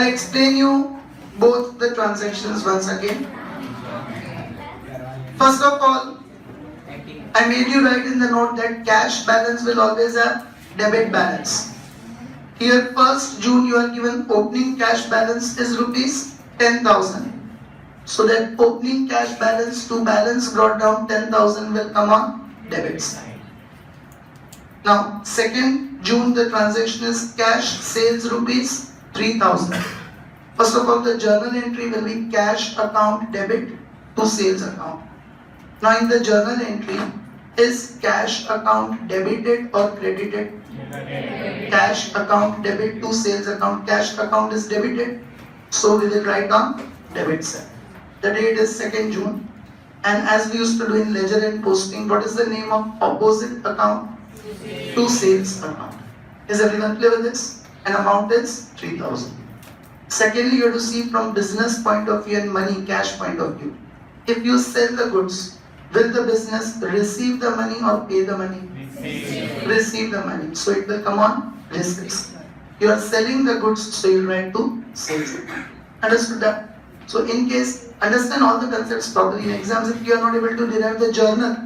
I'll explain you both the transactions once again. First of all, I made you write in the note that cash balance will always have debit balance. Here 1st June you are given opening cash balance is rupees 10,000. So that opening cash balance to balance brought down 10,000 will come on debit side. Now 2nd June the transaction is cash sales rupees 3,000. First of all, the journal entry will be cash account debit to sales account. Now in the journal entry, is cash account debited or credited? Cash account debit to sales account. Cash account is debited, so we will write on debit side. The date is 2nd June, and as we used to do in ledger and posting, what is the name of opposite account? To sales account. Is everyone clear with this? And amount is 3,000. Secondly, you have to see from business point of view and money cash point of view. If you sell the goods, will the business receive the money or pay the money? Receive the money. So it will come on receipts. You are selling the goods, so you write to sales. Understood that? So in case, understand all the concepts properly in exams. If you are not able to derive the journal,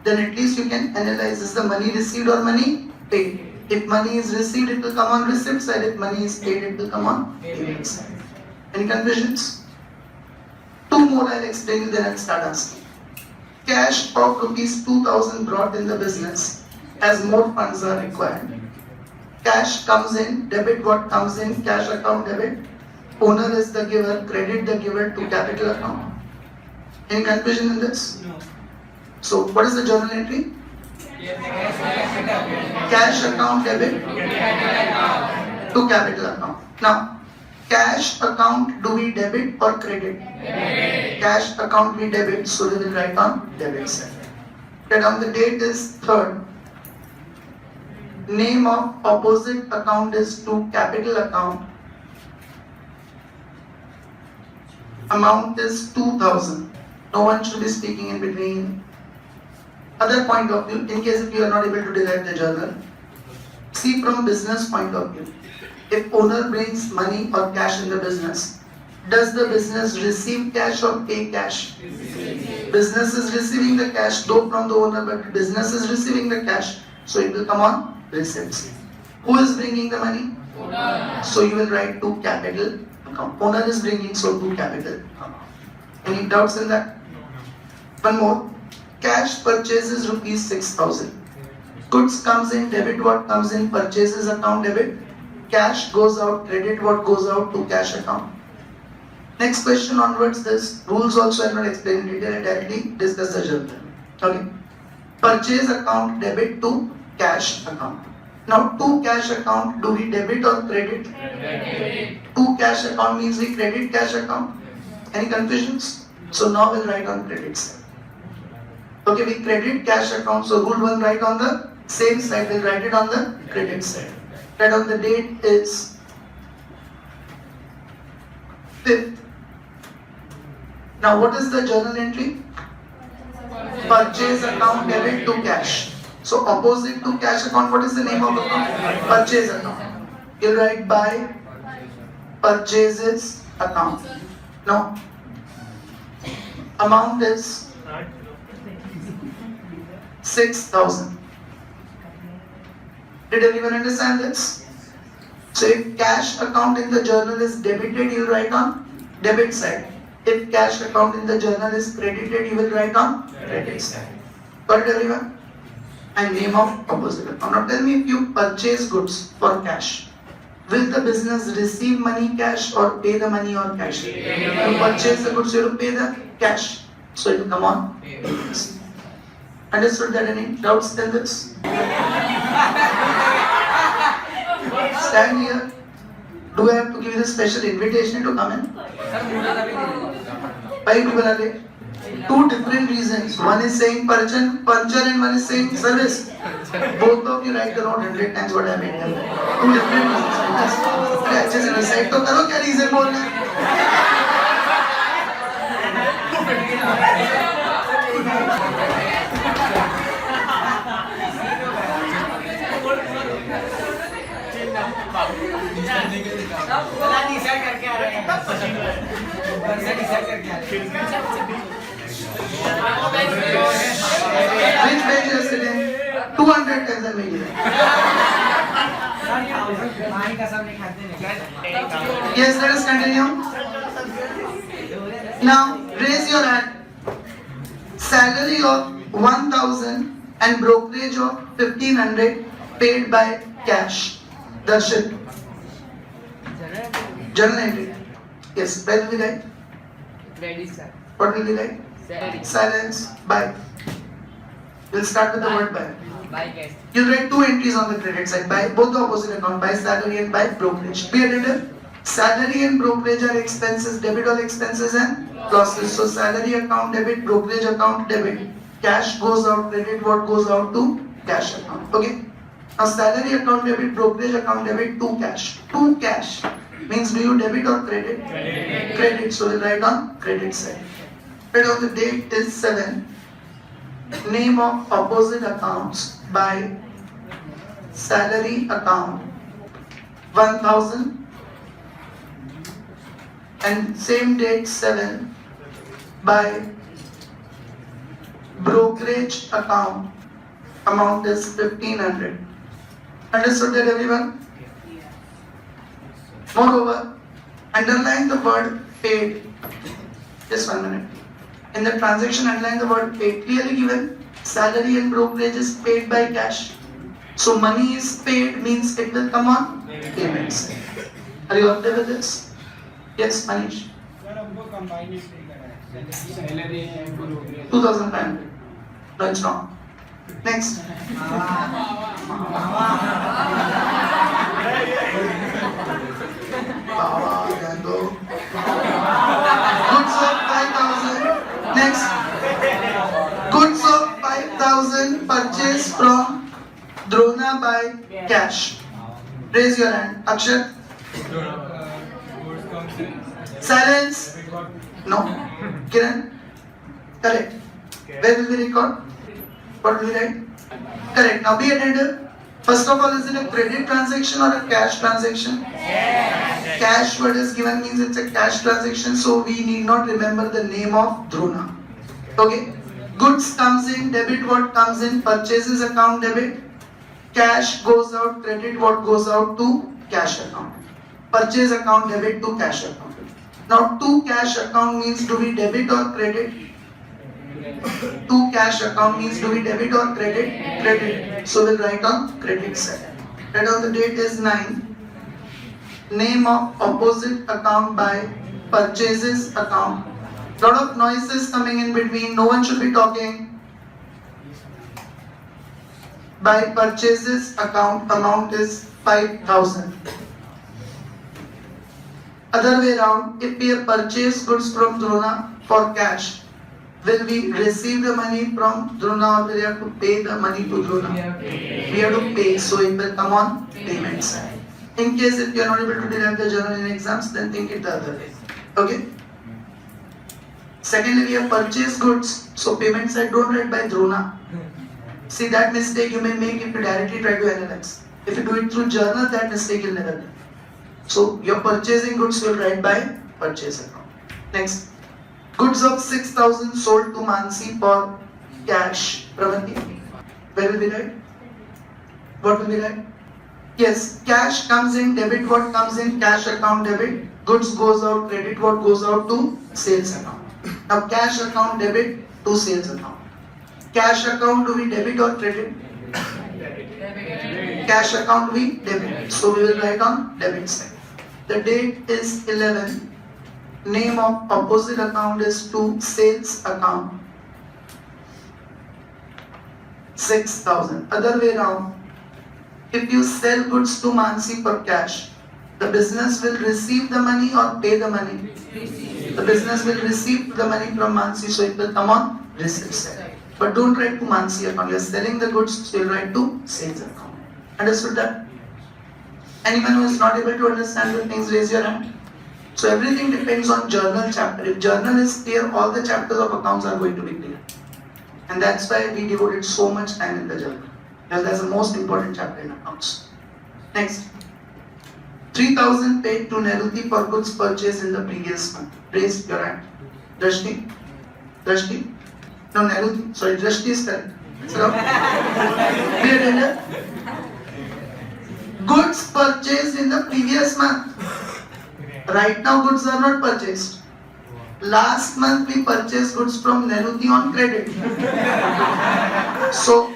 then at least you can analyze, is the money received or money paid? If money is received, it will come on receipt side. If money is paid, it will come on payment side. Any confusions? Two more I'll explain you, then I'll start asking. Cash of rupees 2,000 brought in the business as more funds are required. Cash comes in, debit what comes in, cash account debit. Owner is the giver, credit the giver to capital account. Any confusion in this? No. So what is the journal entry? Cash account debit to capital account. Now, cash account, do we debit or credit? Debit. Cash account we debit, so we will write on debit side. Write down the date is 3rd. Name of opposite account is to capital account. Amount is 2,000. No one should be speaking in between. Other point of view, in case if you are not able to derive the journal, see from business point of view. If owner brings money or cash in the business, does the business receive cash or pay cash? Business is receiving the cash, though from the owner, but business is receiving the cash, so it will come on receipts. Who is bringing the money? Owner. So you will write to capital account. Owner is bringing, so to capital account. Any doubts in that? One more. Cash purchases rupees 6,000. Goods comes in, debit what comes in, purchases account debit. Cash goes out, credit what goes out to cash account. Next question onwards, this rules also I will not explain in detail and directly discuss the journal. Okay. Purchase account debit to cash account. Now to cash account, do we debit or credit? Debit. To cash account means we credit cash account. Any confusions? So now we'll write on credit side. Okay, we credit cash account, so rule 1 write on the same side, we'll write it on the credit side. Write on the date is 5th. Now what is the journal entry? Purchase account debit to cash. So opposite to cash account, what is the name of account? Purchase account. You'll write by purchases account. Now amount is 6,000. Did everyone understand this? So if cash account in the journal is debited, you write on debit side. If cash account in the journal is credited, you will write on credit side. Got it everyone? And name of opposite account. Now tell me, if you purchase goods for cash, will the business receive money cash or pay the money or cash? You purchase the goods, you will pay the cash. So it will come on. Understood that? Any doubts in this? Stand here. Do I have to give you the special invitation to come in? Why people are there? Two different reasons. One is saying puncture and one is saying service. Both of you write the note 100 times what I made them. Two different reasons. अच्छे से decide तो करो क्या reason बोलना है. Wala decide करके Which page you are sitting? 200 times I made it. Yes, let us continue. Now, raise your hand. Salary of 1,000 and brokerage of 1,500 paid by cash. Darshan. Journal entry. Yes, where will we write? Ready, sir. What will we write? Salary. Silence. Buy. We'll start with the word buy. Buy cash. You'll write two entries on the credit side. Buy both the opposite account. Buy salary and buy brokerage. Be attentive. Salary and brokerage are expenses. Debit all expenses and losses. So salary account debit, brokerage account debit. Cash goes out, credit what goes out to cash account. Okay. Now salary account debit, brokerage account debit to cash. To cash means do you debit or credit? Credit. Credit. So we'll write on credit side. Date of the date is 7. Name of opposite accounts by salary account 1,000 and same date 7 by brokerage account amount is 1,500. Understood that everyone? Moreover, underline the word paid. Just 1 minute. In the transaction, underline the word paid. Clearly given, salary and brokerage is paid by cash. So money is paid means it will come on payments. Are you okay with this? Yes, Manish. Sir हमको combine entry करना है salary and brokerage 2,500. No, it's wrong. Next. Goods of 5,000. Next. Goods of 5,000 purchased from Drona by cash. Raise your hand. Akshat. Silence. No. Kiran. Correct. Where will we record? What will we write? Correct. Now be attentive. First of all, is it a credit transaction or a cash transaction? Yes. Cash what is given means it's a cash transaction, so we need not remember the name of Drona. Okay. Goods comes in, debit what comes in, purchases account debit, cash goes out, credit what goes out to cash account. Purchase account debit to cash account. Now to cash account means do we debit or credit? To cash account means do we debit or credit? Credit. So we'll write on credit side. Right on the date is 9. Name of opposite account by purchases account. Lot of noises coming in between. No one should be talking. By purchases account amount is 5,000. Other way around, if we have purchased goods from Drona for cash, will we receive the money from Drona or will we have to pay the money to Drona? We have to pay, so it will come on payment side. In case if you are not able to derive the journal in exams, then think it the other way. Okay? Secondly, we have purchased goods, so payment side don't write by Drona. See, that mistake you may make if you directly try to analyze. If you do it through journal, that mistake you'll never make. So you're purchasing goods, you'll write by purchase account. Next. Goods of 6,000 sold to Mansi for cash. Pravanti, where will we write? What will we write? Yes, cash comes in, debit what comes in, cash account debit, goods goes out, credit what goes out to sales account. Now cash account debit to sales account. Cash account do we debit or credit? Cash account we debit. So we will write on debit side. The date is 11. Name of opposite account is to sales account 6,000. Other way around, if you sell goods to Mansi for cash, the business will receive the money or pay the money? The business will receive the money from Mansi, so it will come on receipt side. But don't write to Mansi account. You are selling the goods, so you will write to sales account. Understood that? Anyone who is not able to understand the things, raise your hand. So everything depends on journal chapter. If journal is clear, all the chapters of accounts are going to be clear. And that's why we devoted so much time in the journal. Because that's the most important chapter in accounts. Next. 3,000 paid to Neruti for goods purchased in the previous month. Raise your hand. Drashti? Drashti? No, Neruti. Sorry, Drashti is correct. So, be attended. Goods purchased in the previous month. Right now, goods are not purchased. Last month, we purchased goods from Neruti on credit. So,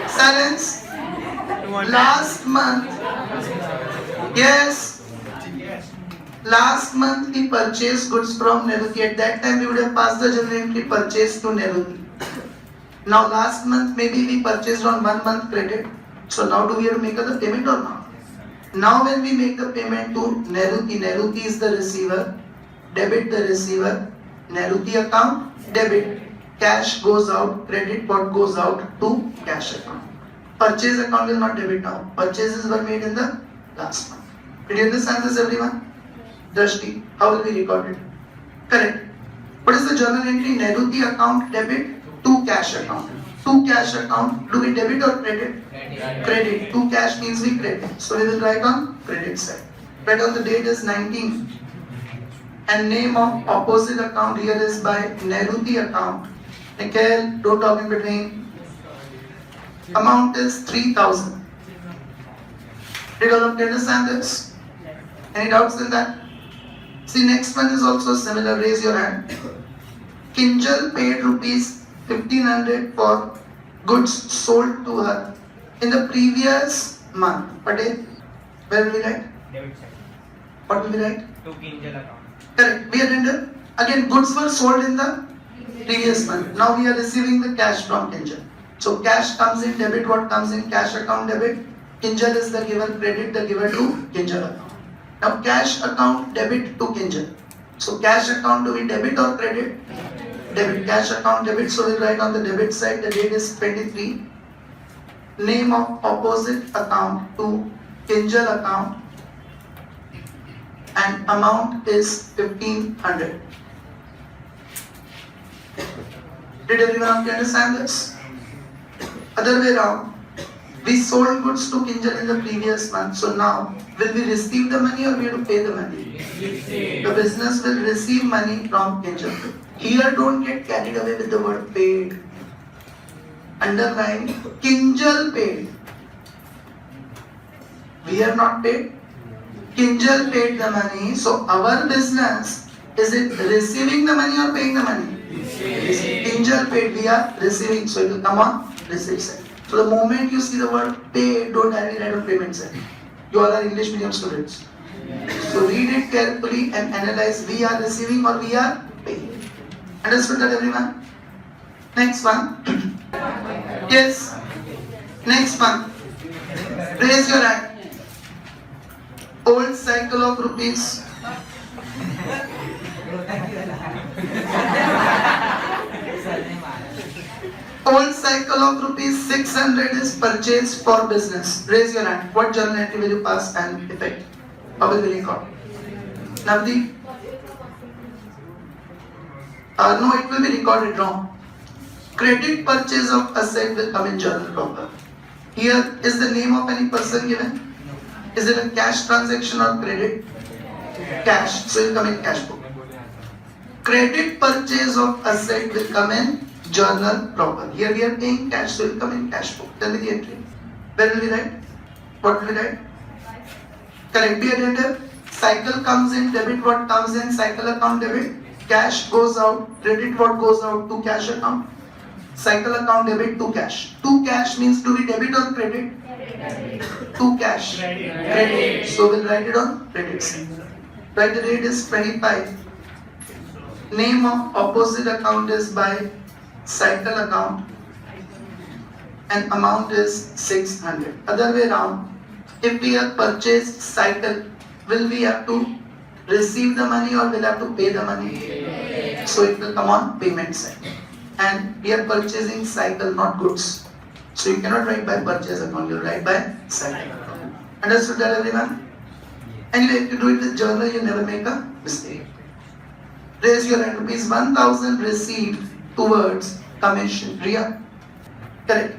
silence. Last month, yes. Last month we purchased goods from Neruti. At that time we would have passed the journal entry purchase to Neruti. Now last month maybe we purchased on 1 month credit. So now do we have to make the payment or not? Now when we make the payment to Neruti, Neruti is the receiver. Debit the receiver. Neruti account, debit. Cash goes out, credit what goes out to cash account. Purchase account will not debit now. Purchases were made in the last month. Did you understand this, everyone? Drashti, how will we record it? Correct. What is the journal entry? Neruti account debit to cash account. To cash account, do we debit or credit? Credit. To cash means we credit. So we will write on credit side. Write on the date is 19. And name of opposite account here is by Neruti account. Nikhil, don't talk in between. Amount is 3,000. Did all of you understand this? Any doubts in that? See, next one is also similar. Raise your hand. Kinjal paid rupees 1,500 for goods sold to her in the previous month. Patel, where will we write? Debit side. What will we write? To Kinjal account. Correct. We are under. Again, goods were sold in the previous month. Now we are receiving the cash from Kinjal. So cash comes in debit. What comes in cash account debit? Kinjal is the giver. Credit the giver to Kinjal account. Now cash account debit to Kinjal. So cash account, do we debit or credit? Debit. Cash account debit. So we write on the debit side. The date is 23. Name of opposite account to Kinjal account. And amount is 1,500. Did everyone understand this? Other way around. We sold goods to Kinjal in the previous month. So now, will we receive the money or we have to pay the money? The business will receive money from Kinjal. Here, don't get carried away with the word paid. Underline, Kinjal paid. We are not paid. Kinjal paid the money. So our business, is it receiving the money or paying the money? Kinjal paid, we are receiving. So it will come on receive side. So the moment you see the word pay, don't directly write on payment side. You all are English medium students. So read it carefully and analyze. We are receiving or we are paying. Understood that, everyone? Next one. Yes. Next one. Raise your hand. Old cycle of rupees. Old cycle of rupees 600 is purchased for business. Raise your hand. What journal entry will you pass and effect? How will we record? Navdeep? No, it will be recorded wrong. Credit purchase of asset will come in journal proper. Here is the name of any person given. Is it a cash transaction or credit? Cash. So it will come in cash book. Credit purchase of asset will come in journal proper. Here we are paying cash, so it will come in cash book. Tell me the entry. Where will we write? What will we write? Correct. Be attentive. Cycle comes in, debit what comes in, cycle account debit. Cash goes out, credit what goes out to cash account. Cycle account debit to cash. To cash means do we debit or credit? To cash. Credit. So we'll write it on credit side. Write the date is 25. Name of opposite account is by cycle account and amount is 600. Other way around, if we have purchased cycle, will we have to receive the money or will have to pay the money? So it will come on payment side. And we are purchasing cycle, not goods. So you cannot write by purchase account, you write by cycle account. Understood that, everyone? Anyway, if you do it with journal, you never make a mistake. Raise your hand. Rupees 1,000 received towards commission. Riya? Correct.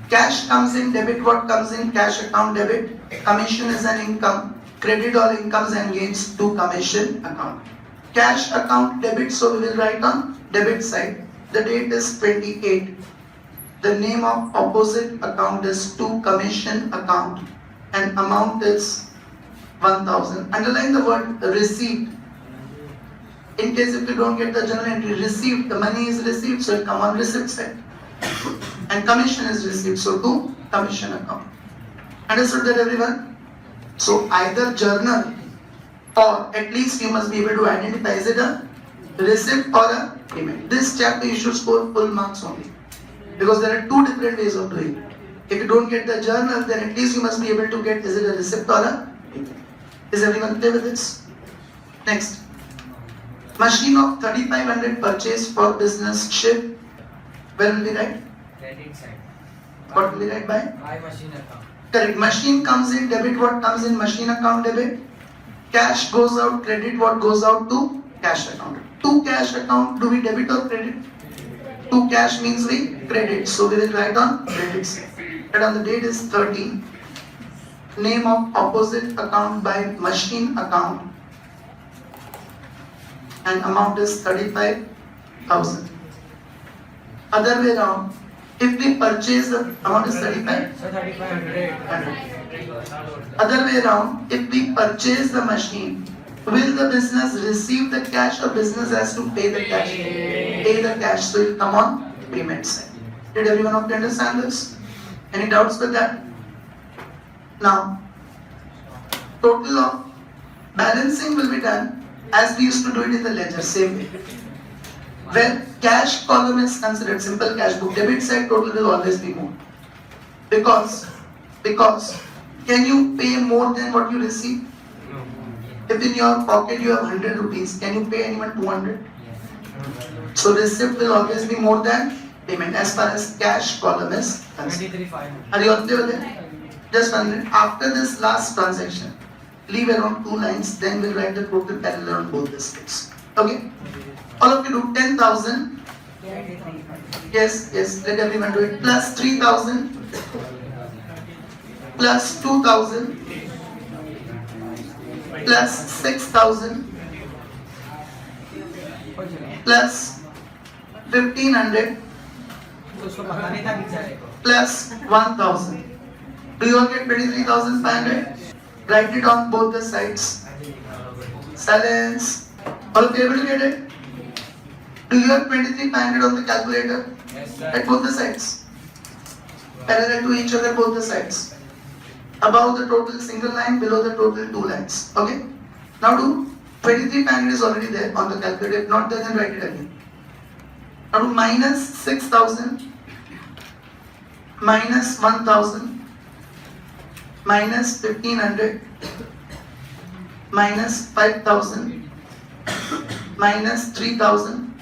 Cash comes in, debit what comes in, cash account debit. Commission is an income. Credit all incomes and gains to commission account. Cash account debit, so we will write on debit side. The date is 28. The name of opposite account is to commission account and amount is 1000. Underline the word received. In case if you don't get the journal entry, received, the money is received, so it come on receipt side. And commission is received, so to commission account. Understood that everyone? So either journal or at least you must be able to identify is it a receipt or a payment. This chapter you should score full marks only because there are two different ways of doing it. If you don't get the journal, then at least you must be able to get is it a receipt or a payment. Is everyone clear with this? Next. Machine of 3500 purchase for business ship. Where will we write? Credit side. What will we write by? By machine account. Correct. Machine comes in debit. What comes in machine account debit? Cash goes out credit. What goes out to cash account? To cash account, do we debit or credit? To cash means we credit. So we will write on credit side. And on the date is 30. Name of opposite account by machine account. And amount is 35,000. Other way around, if we purchase the amount is 35. So 3500. Other way around, if we purchase the machine, will the business receive the cash or business has to pay the cash? Pay the cash, so it will come on payment side. Did everyone of you understand this? Any doubts with that? Now, total of balancing will be done as we used to do it in the ledger, same way. When cash column is considered simple cash book, debit side total will always be more. Because can you pay more than what you receive? If in your pocket you have 100 rupees, can you pay anyone 200? So receipt will always be more than payment as far as cash column is concerned. 23,500. Are you all clear with it? Just 1 minute. After this last transaction, leave around 2 lines, then we'll write the total parallel on both the sides. Okay? All of you do 10,000. Yes, let everyone do it. Plus 3,000. Plus 2,000. Plus 6,000. Plus 1,500. उसको पता नहीं था बेचारे को. Plus 1,000. Do you all get 23,500? Write it on both the sides. Silence. All of you able to get it? Do you have 23,500 on the calculator? Yes, sir. At both the sides. Parallel to each other, both the sides. Above the total single line, below the total 2 lines. Okay? Now do 23,500 is already there on the calculator. If not there, then write it again. Now do minus 6,000, minus 1,000, minus 1,500, minus 5,000, minus 3,000,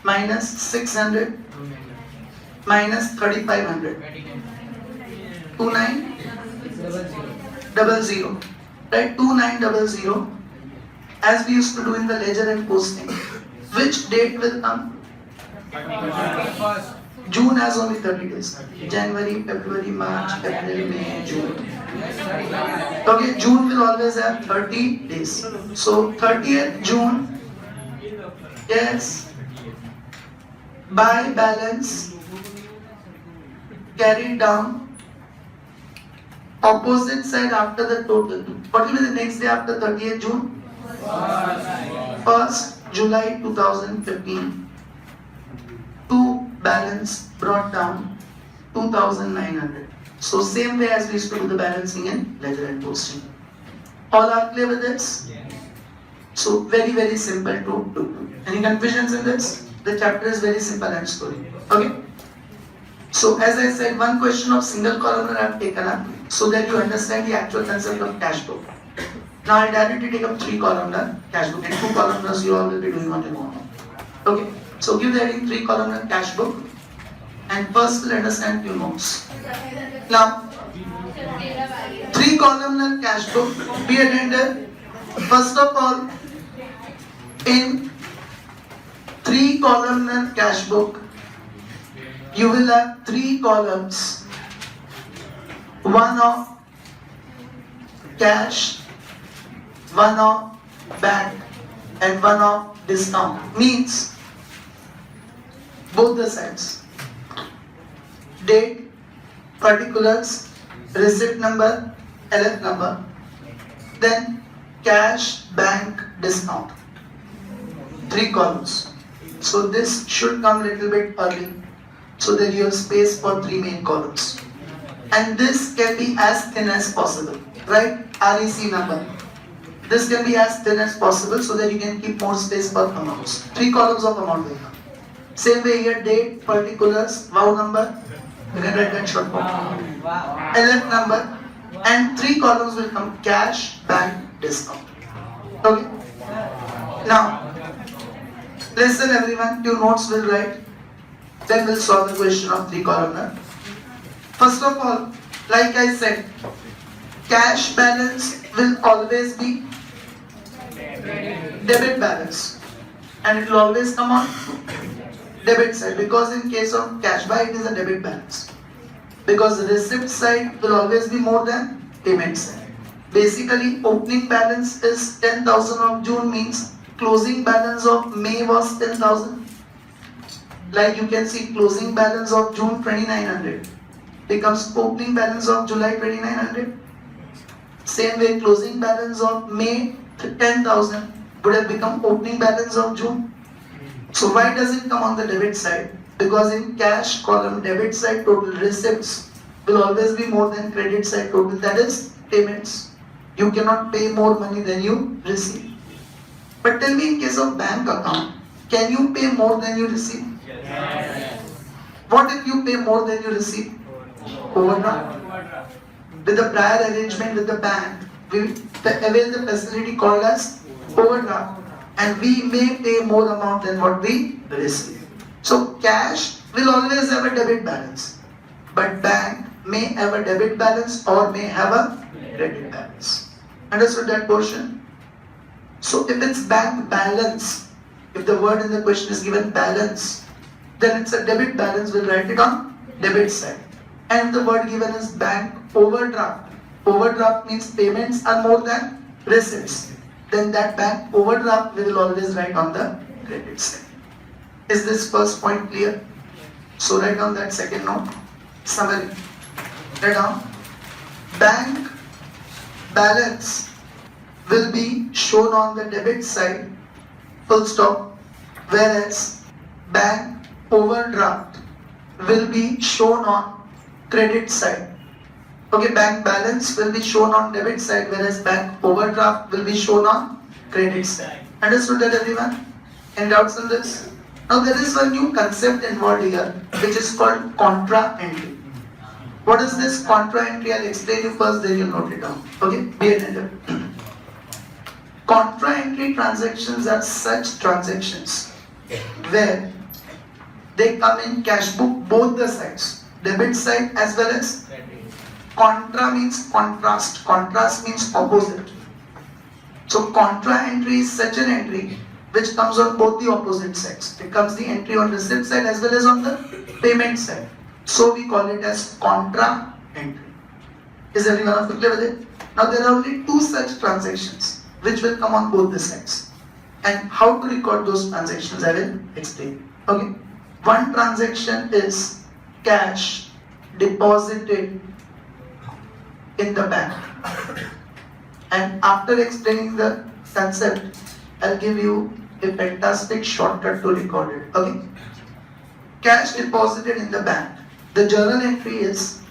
minus 600, minus 3,500. 2900. Right? 2900. As we used to do in the ledger and posting. Which date will come? June has only 30 days. January, February, March, April, May, June. Okay, June will always have 30 days. So 30th June. Yes. By balance carried down. Opposite side after the total. What will be the next day after 30th June? 1st July 2015. To balance brought down 2,900. So same way as we used to do the balancing in ledger and posting. All are clear with this? So very very simple to do. Any confusions in this? The chapter is very simple and story. Okay? So as I said, one question of single columnar I have taken up so that you understand the actual concept of cash book. Now I'll directly take up 3 columnar cash book and 2 columnars you all will be doing on your own. Okay, so give the heading 3 columnar cash book and first we'll understand few notes. Now 3 columnar cash book be attended. First of all, in 3 columnar cash book you will have 3 columns, one of cash, one of bank and one of discount means both the sides. Date, particulars, receipt number, LF number, then cash, bank, discount. 3 columns. So this should come little bit early so that you have space for 3 main columns. And this can be as thin as possible, right? REC number. This can be as thin as possible so that you can keep more space for amounts. 3 columns of amount will come. Same way here, date, particulars, wow number, you can write that short form. LF number, and 3 columns will come cash, bank, discount. Okay? Now, listen everyone, your notes will write, then we'll solve the question of 3 columnar. First of all, like I said, cash balance will always be debit balance, and it will always come on debit side, because in case of cash buy it is a debit balance, because the receipt side will always be more than payment side. Basically, opening balance is 10,000 of June means closing balance of May was 10,000. Like you can see, closing balance of June 2900 becomes opening balance of July 2900. Same way, closing balance of May 10,000 would have become opening balance of June. So why does it come on the debit side? Because in cash column, debit side total receipts will always be more than credit side total, that is payments. You cannot pay more money than you receive. But tell me, in case of bank account, can you pay more than you receive? Yes. What if you pay more than you receive? Overdraft. With the prior arrangement with the bank, we avail the facility called as overdraft, and we may pay more amount than what we receive. So cash will always have a debit balance, but bank may have a debit balance or may have a credit balance. Understood that portion? So if it's bank balance, if the word in the question is given balance, then it's a debit balance, we'll write it on debit side. And the word given is bank overdraft. Overdraft means payments are more than receipts. Then that bank overdraft we will always write on the credit side. Is this first point clear? So write down that second note. Summary. Write down. Bank balance will be shown on the debit side, full stop, whereas bank overdraft will be shown on credit side. Okay, bank balance will be shown on debit side, whereas bank overdraft will be shown on credit side. Understood that everyone? Any doubts on this? Now there is one new concept involved here, which is called contra entry. What is this contra entry? I'll explain you first, then you'll note it down. Okay, be attentive. Contra entry transactions are such transactions where they come in cash book both the sides, debit side as well as contra means contrast. Contrast means opposite. So contra entry is such an entry which comes on both the opposite sides. It comes the entry on receipt side as well as on the payment side. So we call it as contra entry. Is everyone clear with it? Now there are only 2 such transactions which will come on both the sides. And how to record those transactions I will explain. Okay. One transaction is cash deposited in the bank. And after explaining the concept, I'll give you a fantastic shortcut to record it. Okay? Cash deposited in the bank. The journal entry is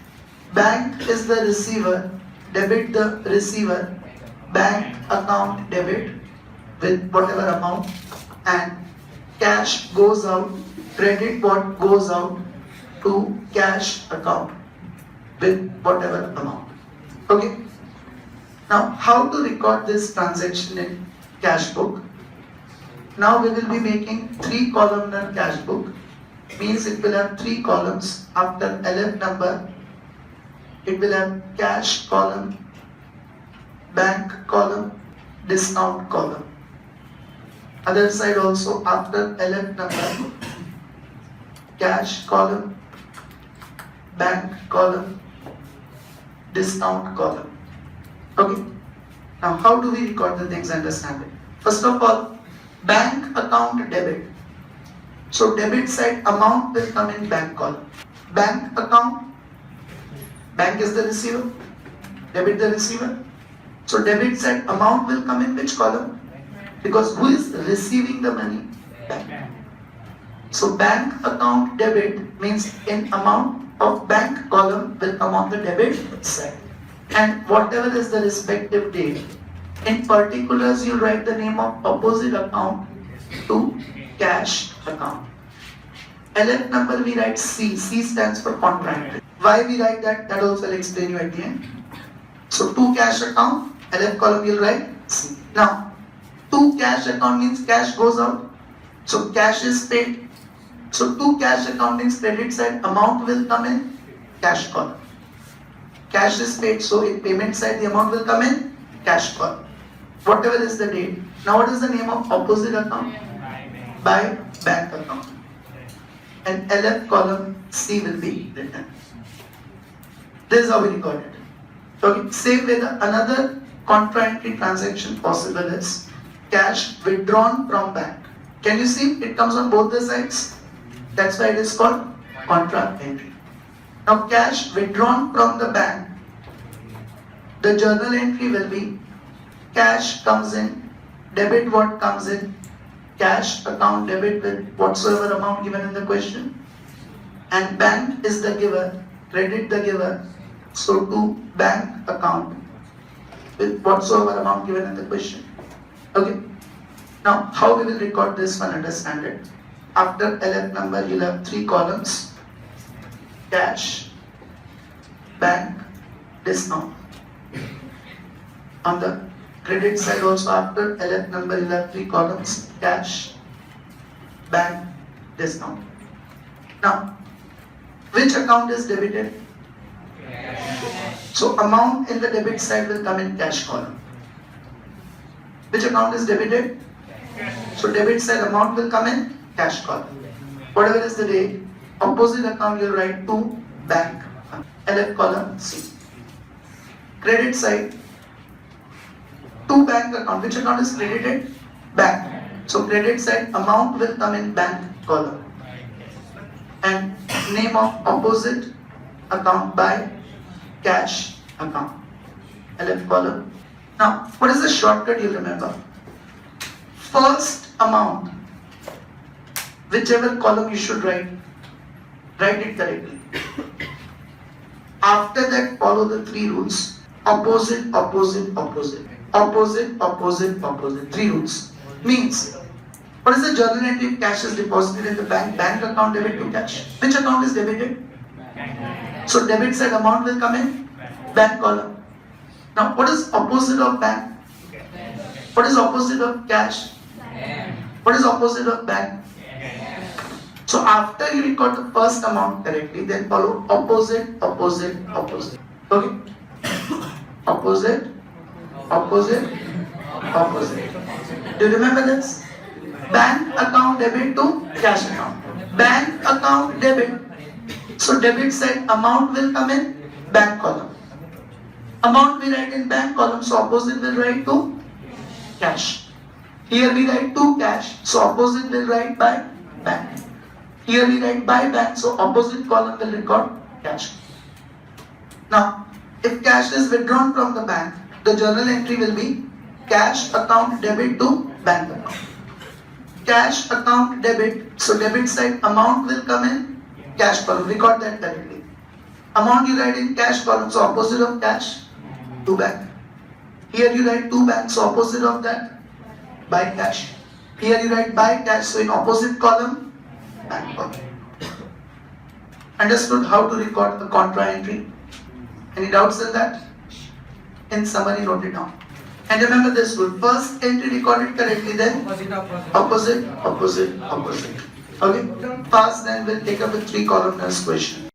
bank is the receiver, debit the receiver, bank account debit with whatever amount, and cash goes out, credit what goes out to cash account with whatever amount. Okay? Now, how to record this transaction in cash book? Now we will be making 3 columnar cash book. Means it will have 3 columns. After LF number, it will have cash column, bank column, discount column. Other side also, after LF number, cash column, bank column, discount column. Okay, Now, how do we record the things? Understand it. First of all, bank account debit. So debit side amount will come in bank column. Bank account, bank is the receiver, debit the receiver. So debit side amount will come in which column? Because who is receiving the money? Bank. So bank account debit means in amount of bank column will come on the debit side. And whatever is the respective date, in particulars you write the name of opposite account to cash account. LF number we write C. C stands for contract. Why we write that? That also I'll explain you at the end. So to cash account, LF column you'll write C. Now, to cash account means cash goes out. So cash is paid. So to cash account means credit side amount will come in cash column. Cash is paid, so in payment side the amount will come in cash column. Whatever is the date. Now what is the name of opposite account? By bank account. And LF column C will be written. This is how we record it. Okay. Same way another contra entry transaction possible is cash withdrawn from bank. Can you see it comes on both the sides? That's why it is called contra entry. Now cash withdrawn from the bank, the journal entry will be cash comes in, debit what comes in, cash account debit with whatsoever amount given in the question, and bank is the giver, credit the giver, so to bank account with whatsoever amount given in the question. Okay. Now how we will record this one, understand it. After LF number you'll have 3 columns: cash, bank, discount. On the credit side also after LF number you'll have 3 columns: cash, bank, discount. Now, which account is debited? So amount in the debit side will come in cash column. Which account is debited? So debit side amount will come in cash column. Whatever is the date, opposite account you'll write to bank. LF column C. Credit side, to bank account. Which account is credited? Bank. So credit side amount will come in bank column. And name of opposite account by cash account. LF column. Now, what is the shortcut you remember? First amount, whichever column you should write it correctly. After that, follow the 3 rules. Opposite, opposite, opposite. Opposite, opposite, opposite. 3 rules. Means, what is the journal entry if cash is deposited in the bank? Bank account debit to cash. Which account is debited? So debit side amount will come in bank column. Now, what is opposite of bank? What is opposite of cash? What is opposite of bank? So after you record the first amount correctly, then follow opposite, opposite, opposite. Okay? Opposite, opposite, opposite. Do you remember this? Bank account debit to cash account. Bank account debit. So debit side amount will come in bank column. Amount we write in bank column, so opposite will write to cash. Here we write to cash, so opposite will write by bank. Here we write by bank, so opposite column will record cash. Now, if cash is withdrawn from the bank, the journal entry will be cash account debit to bank account. Cash account debit, so debit side amount will come in cash column. Record that correctly. Amount you write in cash column, so opposite of cash to bank. Here you write to bank, so opposite of that by cash. Here you write by cash, so in opposite column bank column. Understood how to record the contra entry? Any doubts in that? In summary, note it down. And remember this rule: first entry recorded correctly, then opposite, opposite, opposite. Okay? Fast, then we'll take up a 3 columners question.